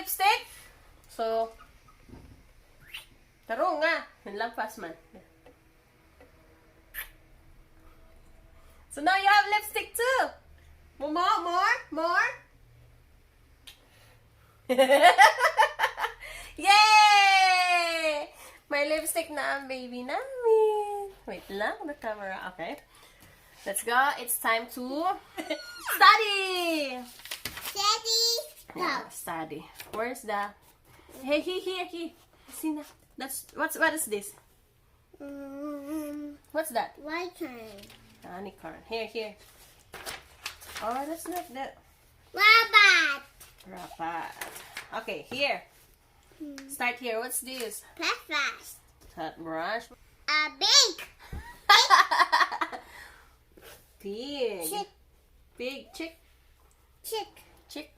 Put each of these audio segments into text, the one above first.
lipstick? So, taro nga. Lampas man. So now you have lipstick too. More. Yay! May lipstick na ang baby namin. Wait lang, the camera. Okay. Let's go. It's time to study. Daddy, go. Yeah, study. Where's the? Hey, here. See na. What is this? What's that? White turn. Unicorn. Here. Oh, that's not that. Robot. Rapat. Okay, here. Start here. What's this? Breakfast. Toothbrush. A big. Pig. Chick. Pig. Chick. Chick.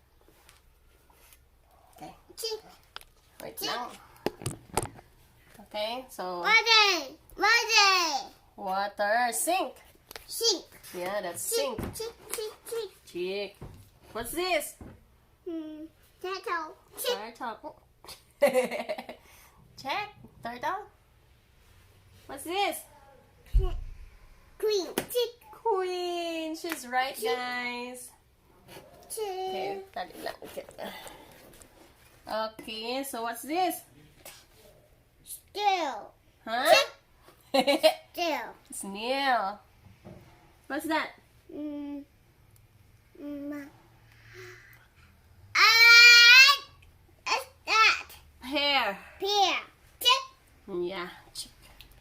Okay. Chick. Wait Chick. now. Okay, so Water. water. Sink. Sink. Yeah, that's Chick. sink. Chick. Chick. What's this? Turtle. Chick. Turtle. Check. Turtle. What's this? Queen. Chick. Queen. She's right, guys. Okay, Chick. tali lang. Okay, so what's this? Still. Huh? Still. Snail. What's that? What's that? Pear. Pear. Chick. Yeah.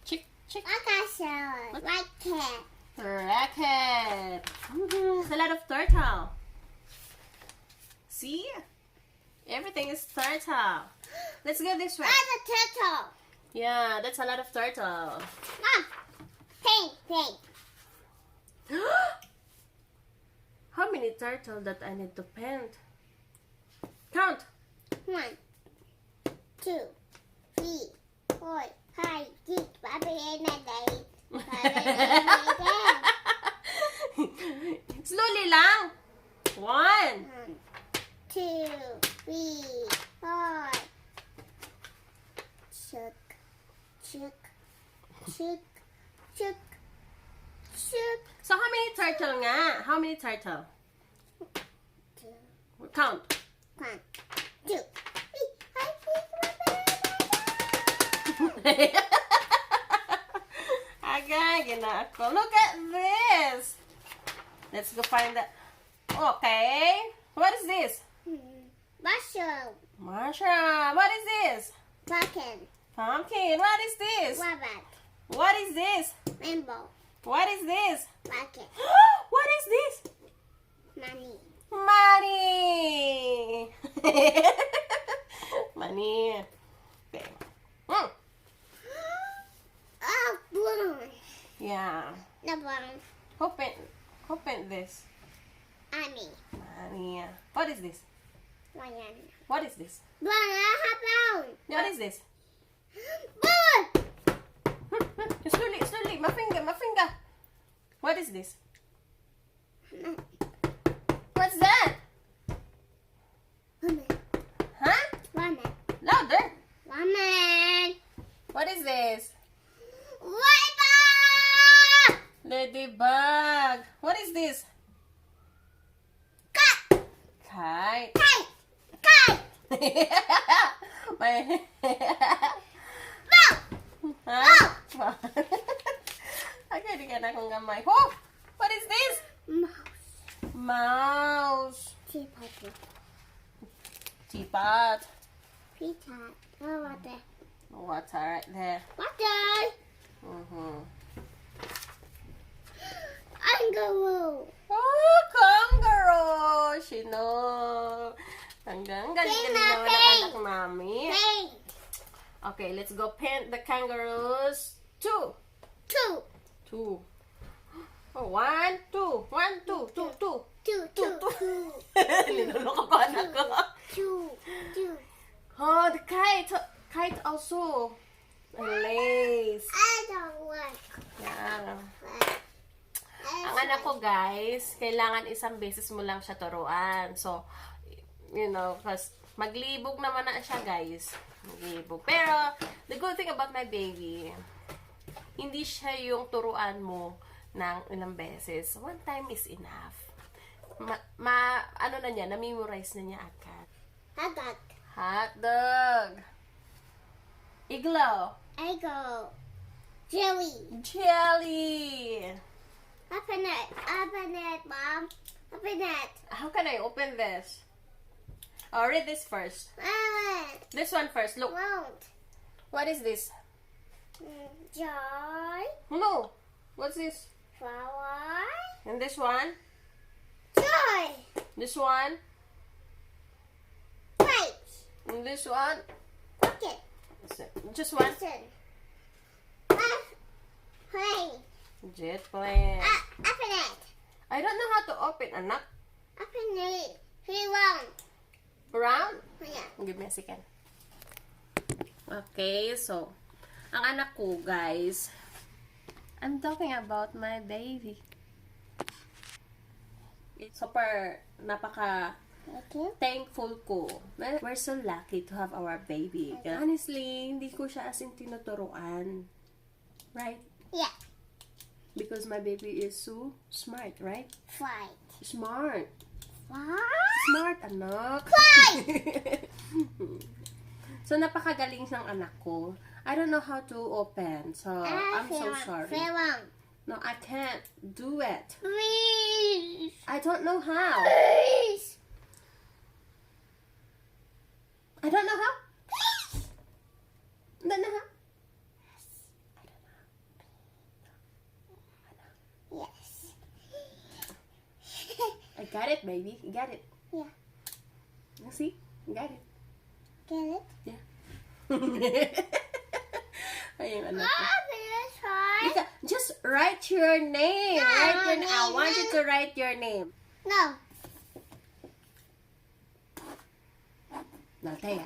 Chick. Watermelon. White cat. Racket. It's a lot of turtle. See? Everything is turtle. Let's go this way. That's a turtle. Yeah, that's a lot of turtle. Pink. How many turtle that I need to paint? Count. 1, 2, 3, 4, 5, 6, 7, 8, Slowly lang. 1. 2, 3, 4. Chick. So how many turtle nga? How many turtle? Count. 1, 2, 3, 4, 5, 6, 7, 8. Agay, gina ako. Look at this. Let's go find that. Okay. What is this? Mushroom. Mushroom. What is this? Pumpkin. Pumpkin. What is this? Rabbit. What is this? Rainbow. What is this? Bucket. What is this? Money. Money. Money. Okay. Oh, balloon. Yeah. The balloon. Open this. Money. Money. What is this? Lion. What is this? Balloon. What is this? Balloon. Slowly. My finger. What is this? What's that? Woman. Huh? Woman. Louder. Woman. What is this? Wiper. Ladybug. What is this? Cut. Kite. Kite. My... Bow. Huh? Okay, di ka na akong gamay. Oh! What is this? Mouse. Mouse. Teapot. Teapot. Pizza. Oh, water. Water right there. Water. Kangaroo. Oh, kangaroo! Sino? Ang galing naman ng anak mami. Paint. Okay, let's go paint the kangaroos. 2. 2. Oh, 1, 2. 1, 2. 2. 2. Niloloko ko anak ko. 2. Oh, the kite. Kite also. A lace. I don't like Yeah. that. Ang anak ko, guys, kailangan isang beses mo lang siya turuan. So, you know, because Maglibog naman na siya, guys. Maglibog. Pero, the good thing about my baby, hindi siya yung turuan mo ng ilang beses. One time is enough. Ano na niya, na-memorize na niya agad. Hotdog. Hotdog. Iglo. Eggo. Jelly. Jelly. Open it. Open it, Mom. Open it. How can I open this? Oh, read this first. This one first. Look. Won't. What is this? Joy. No. What's this? Flower. And this one? Joy. This one? Grapes. And this one? Bucket. Just one? Listen. Play. Jet plane. Open it. I don't know how to open, anak. Open it. Three round. Round? Yeah. Give me a second. Okay, so, ang anak ko, guys, I'm talking about my baby. It's super, napaka Okay. thankful ko. We're so lucky to have our baby. Honestly, hindi ko siya as in tinuturuan. Right? Yeah. Because my baby is so smart, right? Fight. Smart. What? Smart, anak. So, napakagaling ng anak ko. I don't know how to open. So, I'm so sorry. Three round. No, I can't do it. Please. I don't know how. Please. I don't know how. I don't know how. Yes. I got it, baby. You got it. Yeah. You see? You got it. Get it? Yeah. Ayun, anak ko. Let's try. Ika, just write your name. No, Write your name. I no, want no. you to write your name. No. Now, Taya.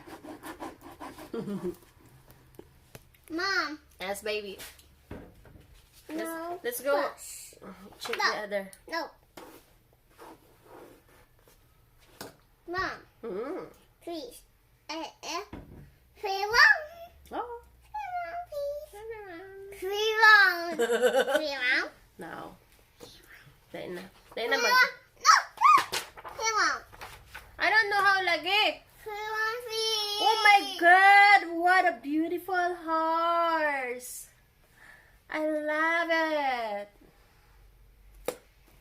Mom. Yes, baby. No. Let's go. Push. Check No. the other. No. Mom, Mm. please. Three round. Oh. Three round. Three round. Now. Dahil na. Dahil Three na mag... round. No. Three round. I don't know how lagi. Three round. Three. Oh my God! What a beautiful horse! I love it.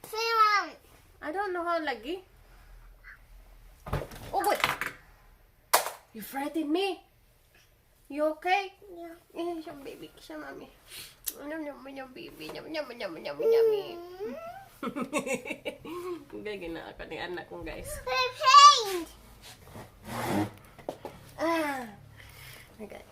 Three round. I don't know how lagi. Oh boy! You frightened me. You okay? Yeah. Eh, siya baby. Siya mami. Nyam baby. Nyam yummy. Gagawin na ako ni anak kong guys. Paint. Ah. Okay.